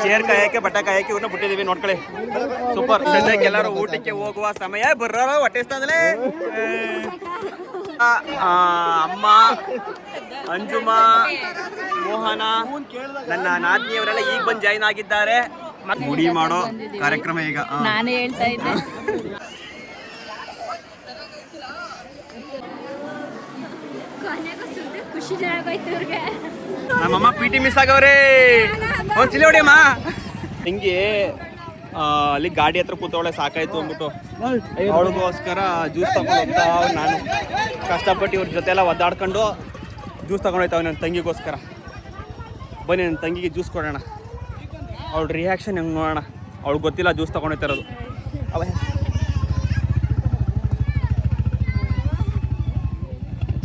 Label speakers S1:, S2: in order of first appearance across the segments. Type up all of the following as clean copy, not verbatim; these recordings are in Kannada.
S1: ಚೇರ್ ಕಾಯಕ್ಕೆ ಬಟ್ಟೆ ಕಾಯಕ್ಕೆ ಇವ್ರನ್ನ ಬಿಟ್ಟಿದೀವಿ ನೋಡ್ಕೊಳ್ಳಿ. ಸೂಪರ್. ಸದ್ಯಕ್ಕೆ ಎಲ್ಲರೂ ಊಟಕ್ಕೆ ಹೋಗುವ ಸಮಯ. ಬರ್ರ ಹೊಟ್ಟೆ ಇಷ್ಟಂದ್ರೆ ಅಮ್ಮ, ಅಂಜುಮಾ, ಮೋಹನ, ನನ್ನ ನಾದಿನಿಯವರೆಲ್ಲ ಈಗ ಬಂದು ಜಾಯಿನ್ ಆಗಿದ್ದಾರೆ. ಮುಡಿ ಮಾಡೋ ಕಾರ್ಯಕ್ರಮ ಈಗ
S2: ನಾನೇ ಹೇಳ್ತಾ ಇದ್ದೆ.
S1: ನಮ್ಮಮ್ಮ PT ಮಿಸ್ ಆಗವ್ರೆ. ಒಂದ್ ಚಿಲಿ ಹೊಡಿಯಮ್ಮ. ಹಿಂಗೆ ಅಲ್ಲಿ ಗಾಡಿ ಹತ್ರ ಕೂತವಳೆ, ಸಾಕಾಯ್ತು ಅಂದ್ಬಿಟ್ಟು ಅವಳಿಗೋಸ್ಕರ ಜ್ಯೂಸ್ ತಗೊಂಡು ಹೋಗ್ತಾ. ನಾನು ಕಷ್ಟಪಟ್ಟು ಇವ್ರ ಜೊತೆ ಎಲ್ಲ ಒದ್ದಾಡ್ಕೊಂಡು ಜ್ಯೂಸ್ ತಗೊಂಡೋಯ್ತಾವೆ ನನ್ನ ತಂಗಿಗೋಸ್ಕರ. ಬನ್ನಿ ನನ್ನ ತಂಗಿಗೆ ಜ್ಯೂಸ್ ಕೊಡೋಣ. ಅವಳ ರಿಯಾಕ್ಷನ್ ಹೆಂಗೆ ನೋಡೋಣ. ಅವಳಿಗೆ ಗೊತ್ತಿಲ್ಲ ಜ್ಯೂಸ್ ತಗೊಂಡೋಯ್ತಾ ಇರೋದು.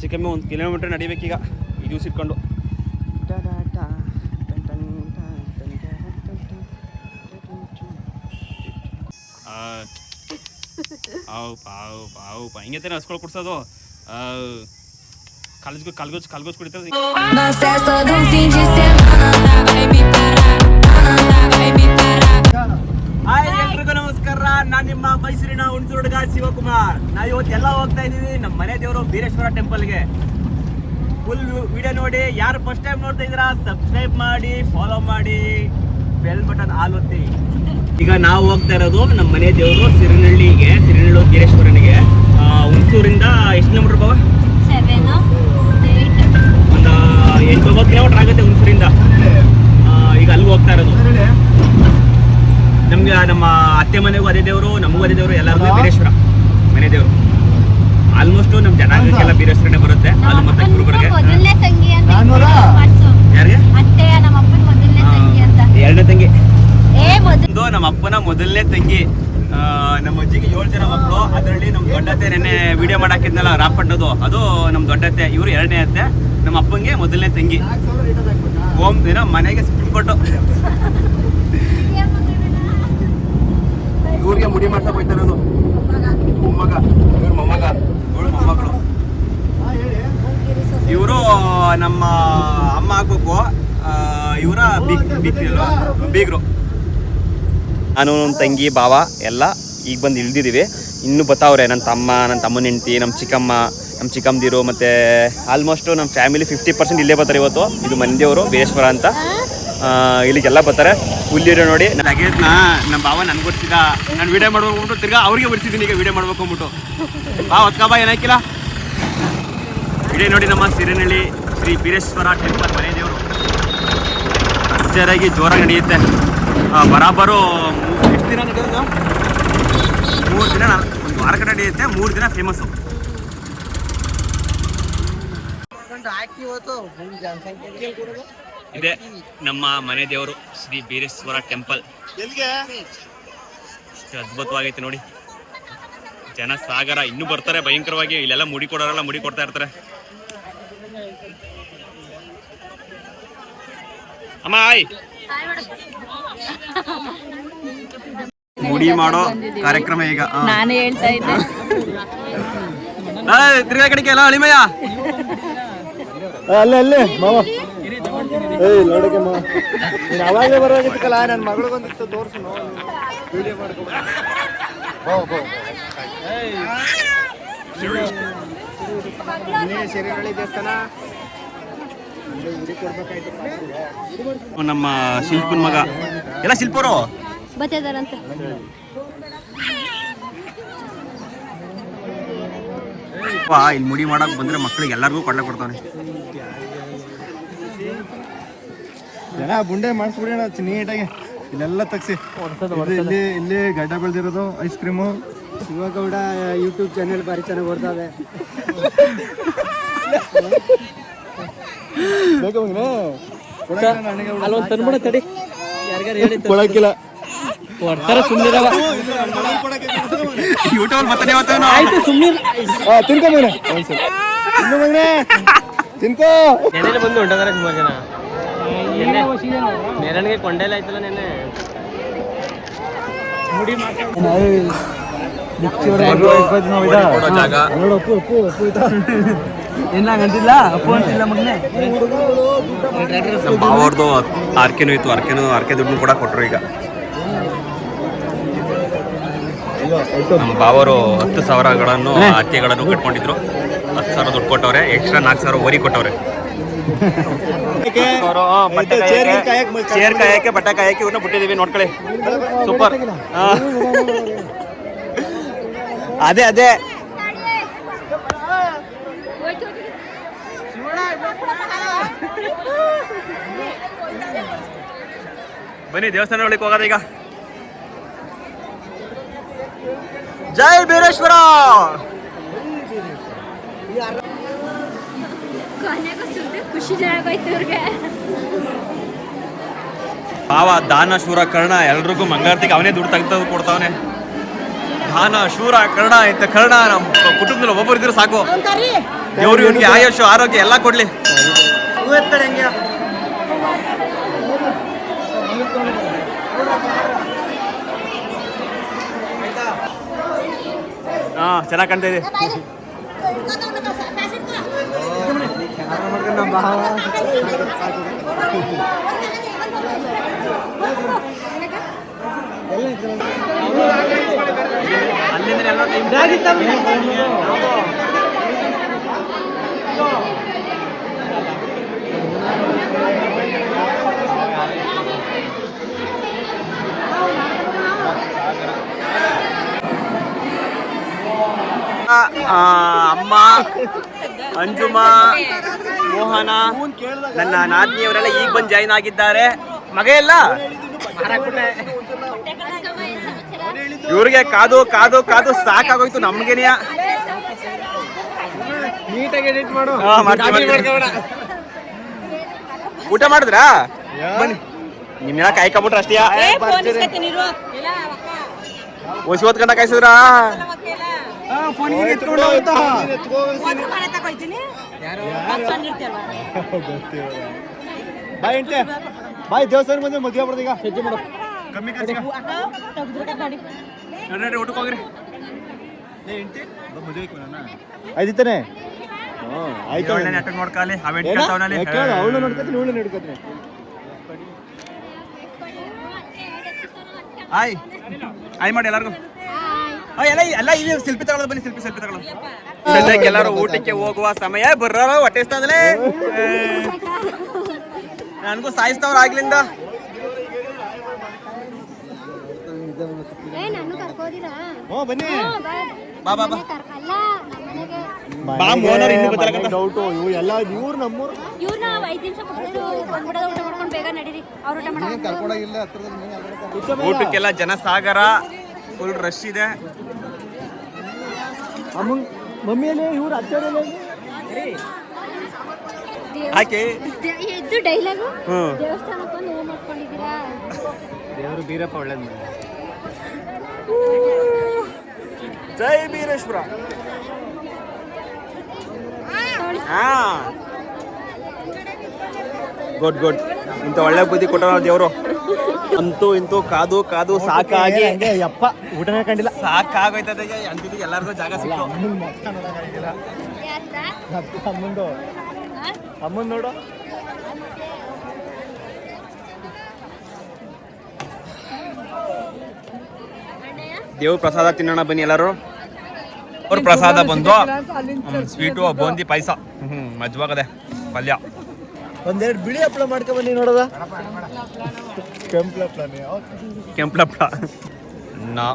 S1: ಚಿಕ್ಕಮ್ಮೆ 1 ಕಿಲೋಮೀಟ್ರ್ ನಡಿಬೇಕೀಗ ಈ ಜ್ಯೂಸ್ ಇಟ್ಕೊಂಡು. ಹಿಂಗೆ ತಾನೆ ಹಸ್ಕೊಳ್ ಕುಡ್ಸೋದು. ಕಾಲ್ಗೋಜ್ ಕುಡಿತದೆ. ಎಲ್ರಿಗೂ ನಮಸ್ಕಾರ. ನಾನು ನಿಮ್ಮ ಮೈಸೂರಿನ ಹುಣಸೂರುಗ ಶಿವಕುಮಾರ್. ನಾವು ಇವತ್ತು ಎಲ್ಲ ಹೋಗ್ತಾ ಇದೀವಿ ನಮ್ಮ ಮನೆ ದೇವರು ಬೀರೇಶ್ವರ ಟೆಂಪಲ್ಗೆ. ಫುಲ್ ವಿಡಿಯೋ ನೋಡಿ. ಯಾರು ಫಸ್ಟ್ ಟೈಮ್ ನೋಡ್ತಾ ಇದ್ದೀರಾ ಸಬ್ಸ್ಕ್ರೈಬ್ ಮಾಡಿ, ಫಾಲೋ ಮಾಡಿ, ಬೆಲ್ ಬಟನ್ ಆಲ್ ಒತ್ತಿ. ಈಗ ನಾವು ಹೋಗ್ತಾ ಇರೋದು ನಮ್ಮ ಮನೆ ದೇವರು ಸಿರಿನಳ್ಳಿಗೆ, ಸಿರಿನಳ್ಳಿ ಬೀರೇಶ್ವರನಿಗೆ. ಹುಣಸೂರಿಂದ ಎಷ್ಟು ಕಿಲೋಮೀಟರ್ ಬಾವ? ಒಂದು 8-9 ಕಿಲೋಮೀಟರ್ ಆಗುತ್ತೆ ಹುಣಸೂರಿಂದ. ಈಗ ಅಲ್ಲಿಗೆ ಹೋಗ್ತಾ ಇರೋದು. ನಮ್ಗೆ ನಮ್ಮ ಅತ್ತೆ ಮನೆಗೂ ಅದೇ ದೇವರು, ನಮಗೂ ಅದೇ ದೇವರು, ಎಲ್ಲರಿಗೂ ಬೀರೇಶ್ವರ ಮನೆ ದೇವರು. ಆಲ್ಮೋಸ್ಟ್ ನಮ್ಮ ಜನಾಂಗಕ್ಕೆಲ್ಲ ಬೀರೇಶ್ವರನೇ ಬರುತ್ತೆ. ಅಲ್ಲಿ ಮತ್ತೆ ಗುರುಬರ್ಗೆ ಯಾರಿಗೆ? ಎರಡನೇ ತಂಗಿ. ನಮ್ಮ ಅಪ್ಪನ ಮೊದಲನೇ ತಂಗಿ. ನಮ್ಮ ಅಜ್ಜಿಗೆ 7 ಜನ ಮಕ್ಕಳು. ಅದರಲ್ಲಿ ನಮ್ಮ ದೊಡ್ಡತ್ತೆ ನೆನ್ನೆ ವಿಡಿಯೋ ಮಾಡಾಕಿದ್ನಲ್ಲ ರಾಪಣ್ಣದು, ಅದು ನಮ್ಮ ದೊಡ್ಡತ್ತೆ. ಇವರು ಎರಡನೇ ಅತ್ತೆ. ನಮ್ಮ ಅಪ್ಪಂಗೆ ಮೊದಲನೇ ತಂಗಿ. ಓಮ್ ದಿನ ಮನೆಗೆ ಸುಪ್ರೀಂ ಕೋರ್ಟು. ಇವ್ರಿಗೆ ಮುಡಿ ಮಾಡ್ಸಕ್ ಹೋಯ್ತಾ ಇರೋದು ಮೊಮ್ಮಗ, ಇವ್ರ ಮೊಮ್ಮಗ, ಇವಳು ಮೊಮ್ಮಗಳು. ಇವರು ನಮ್ಮ ಅಮ್ಮ ಆಗ್ಬೇಕು. ಇವರ ಬೀಗರು. ನಾನು ನಮ್ಮ ತಂಗಿ ಭಾವ ಎಲ್ಲ ಈಗ ಬಂದು ಇಳ್ದಿದ್ದೀವಿ. ಇನ್ನೂ ಬತ್ತಾವ್ರೆ ನನ್ನ ತಮ್ಮ, ನನ್ನ ತಮ್ಮನ ಹೆಂಡತಿ, ನಮ್ಮ ಚಿಕ್ಕಮ್ಮ, ನಮ್ಮ ಚಿಕ್ಕಮ್ಮದಿರು, ಮತ್ತು ಆಲ್ಮೋಸ್ಟು ನಮ್ಮ ಫ್ಯಾಮಿಲಿ 50% ಇಲ್ಲೇ ಬರ್ತಾರೆ ಇವತ್ತು. ಇದು ಮಂದಿಯವರು ಬೀರೇಶ್ವರ ಅಂತ. ಇಲ್ಲಿಗೆಲ್ಲ ಬರ್ತಾರೆ. ಫುಲ್ ವಿಡಿಯೋ ನೋಡಿ. ಲಗೇಜ್ನ ನಮ್ಮ ಭಾವ ನನಗೆ ಕೊಡ್ಸಿದ. ನಾನು ವಿಡಿಯೋ ಮಾಡ್ಬೇಕು ಅಂದ್ಬಿಟ್ಟು ತಿರ್ಗಾ ಅವ್ರಿಗೆ ಬರ್ಸಿದ್ದೀನಿ ಈಗ ವಿಡಿಯೋ ಮಾಡ್ಬೇಕು ಅಂದ್ಬಿಟ್ಟು. ಹೊತ್ಕಾ ಏನಾಕಿಲ್ಲ. ವಿಡಿಯೋ ನೋಡಿ. ನಮ್ಮ ಸಿರಿನಳ್ಳಿ ಶ್ರೀ ಬೀರೇಶ್ವರ ಟೆಂಪಲ್ ಮನೆ ದೇವರು ಭರ್ಜರಿಯಾಗಿ ಜೋರಾಗಿ ನಡೆಯುತ್ತೆ. ಬರಾಬರು ಎಷ್ಟು ದಿನ ನಡೆಯೋದು? 3 ದಿನ. ಒಂದು ವಾರ ನಡೆಯುತ್ತೆ. 3 ದಿನ ಫೇಮಸ್ಸು. ಇದೆ ನಮ್ಮ ಮನೆ ದೇವರು ಶ್ರೀ ಬೀರೇಶ್ವರ ಟೆಂಪಲ್. ಎಷ್ಟು ಅದ್ಭುತವಾಗೈತೆ ನೋಡಿ. ಜನ ಸಾಗರ. ಇನ್ನೂ ಬರ್ತಾರೆ ಭಯಂಕರವಾಗಿ. ಇಲ್ಲೆಲ್ಲ ಮುಡಿ ಕೊಡೋರೆಲ್ಲ ಮುಡಿ ಕೊಡ್ತಾ ಇರ್ತಾರೆ. ಅಮ್ಮ ಆಯ್ ಮುಡಿ ಮಾಡೋ ಕಾರ್ಯಕ್ರಮ ಈಗ
S2: ನಾನೇ ಹೇಳ್ತಾ ಇದ್ದೆ.
S1: ತಿರ್ಗಾ ಕಡೆಗೆ ಎಲ್ಲ ಅಳಿಮಯ್ಯ
S3: ಅಲ್ಲೇ ಮಾವ ನೋಡಕ್ಕೆ ಮಾವ ನೀನು ಅವಾಗಲೇ ಬರೋಗಿತ್ತಲ್ಲ. ನನ್ನ ಮಗಳು ಬಂದಿತ್ತು ತೋರಿಸು ವಿಡಿಯೋ ಮಾಡ್ಕೊಂಡು. ಸಿರಿನಳ್ಳಿ ದೇವಸ್ಥಾನ
S1: ನಮ್ಮ ಶಿಲ್ಪನ್ ಮಗ ಎಲ್ಲ ಶಿಲ್ಪರು
S2: ಬತ್ತಿದಾರಂತೆ.
S1: ಇಲ್ಲಿ ಮುಡಿ ಮಾಡಕ್ ಬಂದ್ರೆ ಮಕ್ಕಳಿಗೆ ಎಲ್ಲರಿಗೂ ಕೊಡ್ಲೆ ಕೊಡ್ತಾನೆ.
S3: ಜನ ಬುಂಡೆ ಮಾಡಿಸ್ಬಿಡೋಣ ನೀಟಾಗಿ. ಇಲ್ಲೆಲ್ಲ ತಗ್ಸಿ ಇಲ್ಲಿ ಗಡ್ಡ ಬೆಳೆದಿರೋದು ice cream. Shivagowda YouTube channel ಭಾರಿ ಚೆನ್ನಾಗಿ ಓಡ್ತಾವೆ. ಕೊಡಕ್ಕಿಲ್ಲ ತಿನ್ಕೊಂಬನೆ ತಿನ್ಕೋ.
S4: ನೆನೆ ಬಂದು ಹೊಂಟದಾರೆ ಸುಮಾರು ಜನ. ನೆರಳಿಗೆ ಕೊಂಡೆಲ್ಲ ಆಯ್ತಲ್ಲ ನೆನೆ.
S3: ಏನಾಗಂತಿಲ್ಲ ಅಪ್ಪು ಅಂತಿಲ್ಲ ಮಗನೇ.
S1: ನಮ್ಮ ಬಾವವ್ರದ್ದು ಆರ್ಕೆನೂ ಇತ್ತು, ಆರ್ಕೆ ದುಡ್ಡು ಕೂಡ ಕೊಟ್ಟರು. ಈಗ ನಮ್ಮ ಬಾವರು 10,000ಗಳನ್ನು ಆರ್ಕೆಗಳನ್ನು ಕಟ್ಕೊಂಡಿದ್ರು. 10,000 ದುಡ್ಡು ಕೊಟ್ಟವ್ರೆ, ಎಕ್ಸ್ಟ್ರಾ 4,000 ಓರಿ ಕೊಟ್ಟವ್ರೆ. ಚೇರ್ ಕಾಯಕ್ಕೆ ಬಟ್ಟೆ ಕಾಯಕ್ಕೆ ಇವ್ರನ್ನ ಬಿಟ್ಟಿದೀವಿ, ನೋಡ್ಕೊಳ್ಳಿ. ಸೂಪರ್. ಅದೇ ಬನ್ನಿ ದೇವಸ್ಥಾನ ಒಳಗೆ ಹೋಗೋದ ಈಗ. ಜೈ ಬೀರೇಶ್ವರ.
S2: ಖುಷಿ ಚೆನ್ನಾಗೋಯ್ತು ಇವ್ರಿಗೆ.
S1: ಭಾವ ದಾನ ಶೂರ ಕರ್ಣ ಎಲ್ರಿಗೂ ಮಂಗಳಾರತಿಗೆ ಅವನೇ ದುಡ್ಡು ತೆಗೆದು ಕೊಡ್ತಾವನೆ. ದಾನ ಶೂರ ಕರ್ಣ ಇಂಥ ಕರ್ಣ ನಮ್ಮ ಕುಟುಂಬದಲ್ಲಿ ಒಬ್ಬೊಬ್ಬರು ಇದ್ರೆ ಸಾಕು. ದೇವ್ರು ಇವನಿಗೆ ಆಯುಷ್ ಆರೋಗ್ಯ ಎಲ್ಲ ಕೊಡ್ಲಿ. ಹಾ ಚೆನ್ನಾಗಿ ಕಾಣ್ತಾ ಇದೆ. ಅಮ್ಮ, ಅಂಜುಮಾ, ಮೋಹನ, ನನ್ನ ನಾದಿನಿಯವರೆಲ್ಲ ಈಗ ಬಂದು ಜಾಯಿನ್ ಆಗಿದ್ದಾರೆ. ಮಗ ಎಲ್ಲ ಇವ್ರಿಗೆ ಕಾದು ಕಾದು ಕಾದು ಸಾಕಾಗೋಯ್ತು. ನಮ್ಗೇನೆಯ ಊಟ ಮಾಡಿದ್ರಾ? ಬನ್ನಿ, ನಿಮ್ಮೆಲ್ಲ ಕಾಯ್ಕೊಂಬಿಟ್ರ ಅಷ್ಟೇ. ಹೊಸಿ ಹೊತ್ಕೊಂಡ ಕಾಯಿಸಿದ್ರಾ?
S3: ಬಾಯ್ ದೇವಸ್ಥಾನ ಬಂದ್ರೆ ಮದುವೆ ಆಗ್ಬಿಡ್ದು ಈಗ. ಹೆಜ್ಜೆ ಮಾಡು, ಕಮ್ಮಿ ಖರ್ಚಿಗೆ
S1: ಊಟಕ್ಕೆ ಹೋಗ್ರಿ.
S3: ಆಯ್ತಾನೆ ಆಯ್ತು.
S1: ನೋಡ್ಕಾಲಿ
S3: ಅವಳು ನೋಡ್ಕೊತೀನಿ, ಇವಳು ನೋಡ್ಕೊತೀನಿ.
S1: ಆಯ್ ಮಾಡಿ ಎಲ್ಲರಿಗೂ. ಎಲ್ಲ ಇಲ್ಲಿ ಸೆಲ್ಫಿ ತಗೊಳ್ಳೋದು. ಬನ್ನಿ ಸೆಲ್ಫಿ ತಗೊಳ್ಳೋದು. ಎಲ್ಲರೂ ಊಟಕ್ಕೆ ಹೋಗುವ ಸಮಯ ಬರ್ರ ಹೊಟ್ಟೆಸ್ತಾದಲೇ. ನನಗೂ ಸಾಯಿಸ್ತವ್ರ ಆಗ್ಲಿಂದ.
S3: ಬನ್ನಿ
S1: ಬಾ ಬಾ ಬಾ
S3: ಬಾ. ಮೋಹನವ್ರು ಇನ್ನೂ ಗೊತ್ತಾಗಲ್ಲ. ಡೌಟು ಎಲ್ಲ ಇವ್ರು ನಮ್ಮೂರು.
S2: ಇವ್ರನ್ನ 5 ನಿಮಿಷ ಬಂದ್ಬಿಡೋದು, ಊಟ ಮಾಡ್ಕೊಂಡು ಬೇಗ ನಡೀರಿ. ಅವ್ರ ಊಟ ಮಾಡಿ
S3: ಕರ್ಕೊಂಡೋಗಿಲ್ಲ.
S1: ಊಟಕ್ಕೆಲ್ಲ ಜನಸಾಗರ, ಫುಲ್ ರಶ್ ಇದೆ.
S3: ಮಮ್ಮಿಯಲ್ಲಿ ಇವ್ರು ಅಚ್ಚರಲ್ಲಿ
S1: ಹಾಕಿ
S2: ಎದ್ದು ಡೈಲಾಗು ದೇವಸ್ಥಾನಕ್ಕೆ ಬಂದು ಹೂ ಮಾಡ್ಕೊಂಡಿದ್ದೀರಾ?
S3: ದೇವರು ಬೀರಪ್ಪ ಒಳ್ಳೇದು ಮಾಡಿ.
S1: ಜೈ ಬೀರೇಶ್ವರ. ಗುಡ್. ಇಂಥ ಒಳ್ಳೆ ಬುದ್ಧಿ ಕೊಟ್ಟ ದೇವರು. ಅಂತೂ ಇಂತೂ ಕಾದು ಕಾದು ಸಾಕಾಗಿ
S3: ಯಪ್ಪ ಊಟನೇ ಕಂಡಿಲ್ಲ.
S1: ಸಾಕಾಗೋಯ್ತದೆ. ಅಂತಿದ್ದು ಎಲ್ಲರಿಗೂ ಜಾಗ ಸಿಕ್ತು.
S3: ಅಮ್ಮನ್ ನೋಡು.
S1: ದೇವ್ರ ಪ್ರಸಾದ ತಿನ್ನೋಣ ಬನ್ನಿ ಎಲ್ಲರೂ. ಅವ್ರ ಪ್ರಸಾದ ಬಂದು ಸ್ವೀಟು, ಬೂಂದಿ ಪಾಯಸ, ಮಜ್ವಾಗದೆ ಪಲ್ಯ.
S3: ಒಂದೆರಡು ಬಿಳಿ ಹಪ್ಪಳ ಮಾಡ್ಕೊ ಬನ್ನಿ ನೋಡೋದ.
S1: ಕೆಂಪ್ಲಪ್ಪ ನಾ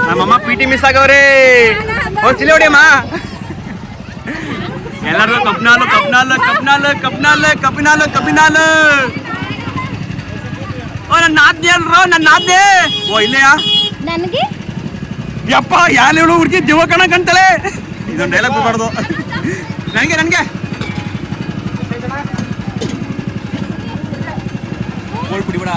S1: ನಮ್ಮಮ್ಮ PT ಮಿಸ್ ಆಗವ್ರೆ. ಚಿಲಿ ಹೊಡಿಯಮ್ಮ. ಎಲ್ಲರೂ ಕಪ್ನಾಲ್. ಓ ನನ್ನ ನಾದ್ನಿ ಅಲ್ರೋ, ನನ್ನ ನಾದ್ನಿ. ಓ ಇಲ್ಲೆಯಾ
S2: ನನಗೆ
S1: ಯಪ್ಪ ಯಾರು ಹೇಳು ಹುಡುಗಿ ದಿವ ಕಣಕಂತಲೇ. ಇದೊಂದು ಡೈಲಾಗ್ ಬಿಡಬಾರ್ದು. ನನಗೆ ಕುಡಿಬಿಡ.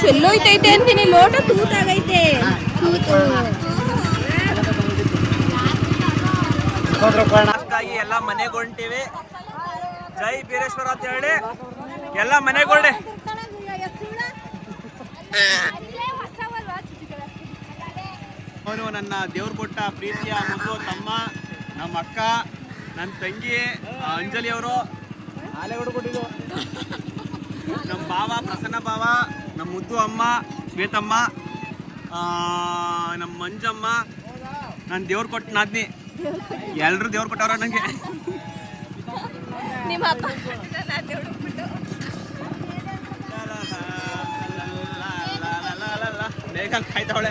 S2: ಚೆಲ್ಲೋಯ್ತೈತೆ ಅಂತೀನಿ, ಲೋಟ ತೂತಾಗೈತೆ.
S1: ಅಷ್ಟಾಗಿ ಎಲ್ಲ ಮನೆಗೆ ಹೊಂಟಿವಿ. ಜೈ ಬೀರೇಶ್ವರ ಅಂತ ಹೇಳಿ ಎಲ್ಲ ಮನೆಗೆ ಹೊರಡಿ. ಅವನು ನನ್ನ ದೇವ್ರು ಕೊಟ್ಟ ಪ್ರೀತಿಯ ಮುದ್ದು ತಮ್ಮ, ನಮ್ಮ ಅಕ್ಕ, ನನ್ನ ತಂಗಿ ಅಂಜಲಿ ಅವರು, ನಮ್ಮ ಭಾವ ಪ್ರಸನ್ನ ಭಾವ, ನಮ್ಮ ಮುದ್ದು ಅಮ್ಮ ಶ್ವೇತಮ್ಮ, ನಮ್ಮ ಮಂಜಮ್ಮ, ನನ್ನ ದೇವ್ರು ಕೊಟ್ಟ ನಾದ್ನಿ, ಎಲ್ಲರೂ ದೇವ್ರು ಕೊಟ್ಟವ್ರ ನನಗೆ.
S2: ನಿಮ್ಮ ಅಪ್ಪ
S1: ಬೇಗ ಕಾಯ್ತಾವಳೆ.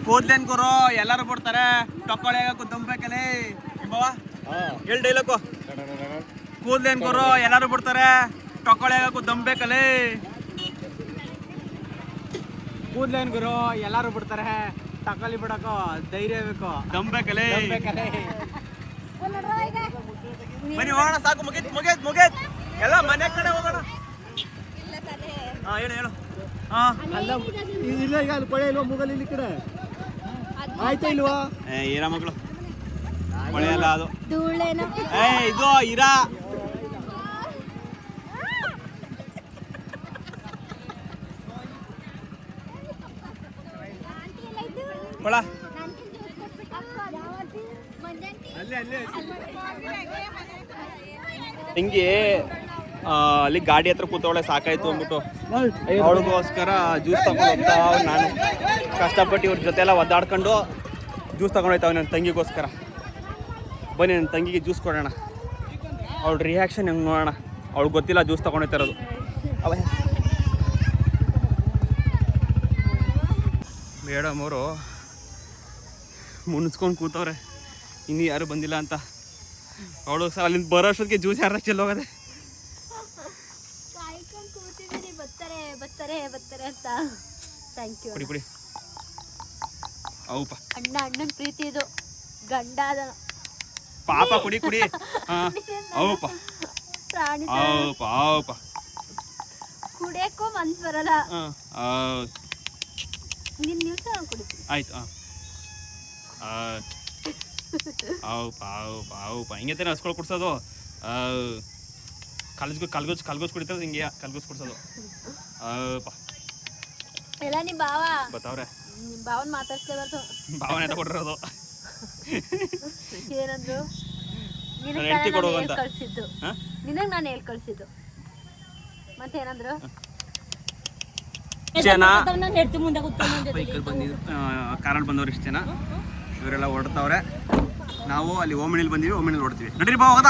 S1: ಕೂದ್ಲೇನ್ ಗುರು ಎಲ್ಲರೂ ಬಿಡ್ತಾರೆ, ಟೊಕ್ಕೊಳೆ ದುಂಬೇಕಲೇ ಬಾವ ಹೇಳಿ ಡೈಲಾಗು. ಕೂದ್ಲೇನ್ ಗುರು ಎಲ್ಲರೂ ಬಿಡ್ತಾರೆ, ಟೊಕ್ಕೊಳೆ ದುಂಬೇಕಲೇ.
S4: ಕೂದ್ಲೇನ್ ಗುರು ಎಲ್ಲಾರು ಬಿಡ್ತಾರೆ, ತಕೊಳ್ಳಿ ಬಿಡಕೋ ಧೈರ್ಯ ಬೇಕು,
S1: ದಂಬೇಕಲೇ. ಬನ್ನಿ ಹೋಗೋಣ, ಸಾಕು, ಮುಗೀತ್ ಎಲ್ಲ ಮನೆ ಕಡೆ ಹೋಗೋಣ. ಹಾ ಹೇಳು. ಹಾ
S3: ಇಲ್ಲ ಈಗ ಅಲ್ಲಿ ಕೊಳೆ ಇಲ್ವಾ ಮೂಗಲ್ಲಿ ಇಲ್ಲಿ ಕಡೆ ಆಯ್ತಾ ಇಲ್ವಾ?
S1: ಈರಾ ಮಗಳು ಮಳೆ ಅಲ್ಲ ಅದು.
S2: ಧೂಳೇನ
S1: ಇದು ಈರಾ. ಕೊಳ ಹಿಂಗೆ ಅಲ್ಲಿ ಗಾಡಿ ಹತ್ರ ಕೂತವಳೆ, ಸಾಕಾಯ್ತು ಅಂದ್ಬಿಟ್ಟು ಅವಳಿಗೋಸ್ಕರ ಜ್ಯೂಸ್ ತಗೊಂಡು ಹೋಗ್ತಾ ನಾನು ಕಷ್ಟಪಟ್ಟು ಇವ್ರ ಜೊತೆ ಎಲ್ಲ ಒದ್ದಾಡ್ಕೊಂಡು ಜ್ಯೂಸ್ ತಗೊಂಡು ಹೋಯ್ತಾವೆ ನನ್ನ ತಂಗಿಗೋಸ್ಕರ. ಬನ್ನಿ ನನ್ನ ತಂಗಿಗೆ ಜ್ಯೂಸ್ ಕೊಡೋಣ, ಅವಳ ರಿಯಾಕ್ಷನ್ ಹೆಂಗೆ ನೋಡೋಣ. ಅವಳಿಗೆ ಗೊತ್ತಿಲ್ಲ ಜ್ಯೂಸ್ ತಗೊಂಡೋಯ್ತಾರದು. ಅವೇ ಮೇಡಮ್ ಅವರು ಮುನ್ಸ್ಕೊಂಡು ಕೂತವ್ರೆ, ಇನ್ನೂ ಯಾರು ಬಂದಿಲ್ಲ ಅಂತ. ಅವಳು ಸಹ ಅಲ್ಲಿಂದ ಬರೋ ಅಷ್ಟೊತ್ತಿಗೆ ಜ್ಯೂಸ್ ಯಾರ ಚೆಲ್ಲೋಗದೆ.
S2: ಕಾಯ್ಕೊಂಡು ಕೂತಿದ್ದೀನಿ, ಬರ್ತಾರೆ ಅಂತ. Thank you.
S1: ಕುಡಿ ಹೌಪ
S2: ಅಣ್ಣನ ಪ್ರೀತಿ ಇದು, ಗಂಡ ಅದನ
S1: ಪಾಪ ಕುಡಿ ಹೌಪ
S2: ಪ್ರಾಣಿ
S1: ಹೌಪ
S2: ಕುಡಿಯಕ್ಕೂ ಮನ್ಸು ಬರಲ್ಲ. ನಿನ್ನ ನಿಲ್ಸ ನಾನು ಕುಡಿತೀನಿ.
S1: ಆಯ್ತು. ಹೌಪ ಹಿಂಗೆ ತಾನೆ ಹಸ್ಕೊಳ್ ಕುಡ್ಸೋದು. ಕಲ್ಗೋಜ್ ಕುಡಿತದ ಹಿಂಗೆ ಕಲ್ಗೋಜ್ ಕುಡ್ಸೋದು.
S2: ಎಲ್ಲ ನಿಮ್ಮ ಭಾವ
S1: ಬತ್ತವ್ರೆ,
S2: ನಿಮ್ಮ ಭಾವನ ಮಾತಾಡ್ಸ್ಲೇಬಾರ್ದು.
S1: ಭಾವನೆ ತಗೊಂಡಿರೋದು
S2: ಏನಂದ್ರು?
S1: ನನ್ನ ಹೆಂಡತಿ ಕೊಡೋದು ಅಂತ
S2: ಕಳ್ಸಿದ್ದು ನಿನಗೆ ನಾನು ಹೇಳಿ ಕಳ್ಸಿದ್ದು. ಮತ್ತೇನಂದ್ರು?
S1: ಜನ ಬೈಕಲ್ಲಿ ಬಂದಿದ್ದು, ಕಾರಲ್ಲಿ ಬಂದವ್ರು ಇಷ್ಟು ಜನ, ಇವರೆಲ್ಲ ಹೊಡ್ತಾವ್ರೆ. ನಾವು ಅಲ್ಲಿ ಓಮಿಣಿಲಿ ಬಂದೀವಿ, ಓಮಿಣಿಲಿ ಹೊಡ್ತೀವಿ. ನಡೀರಿ ಬಾ ಹೋಗದ.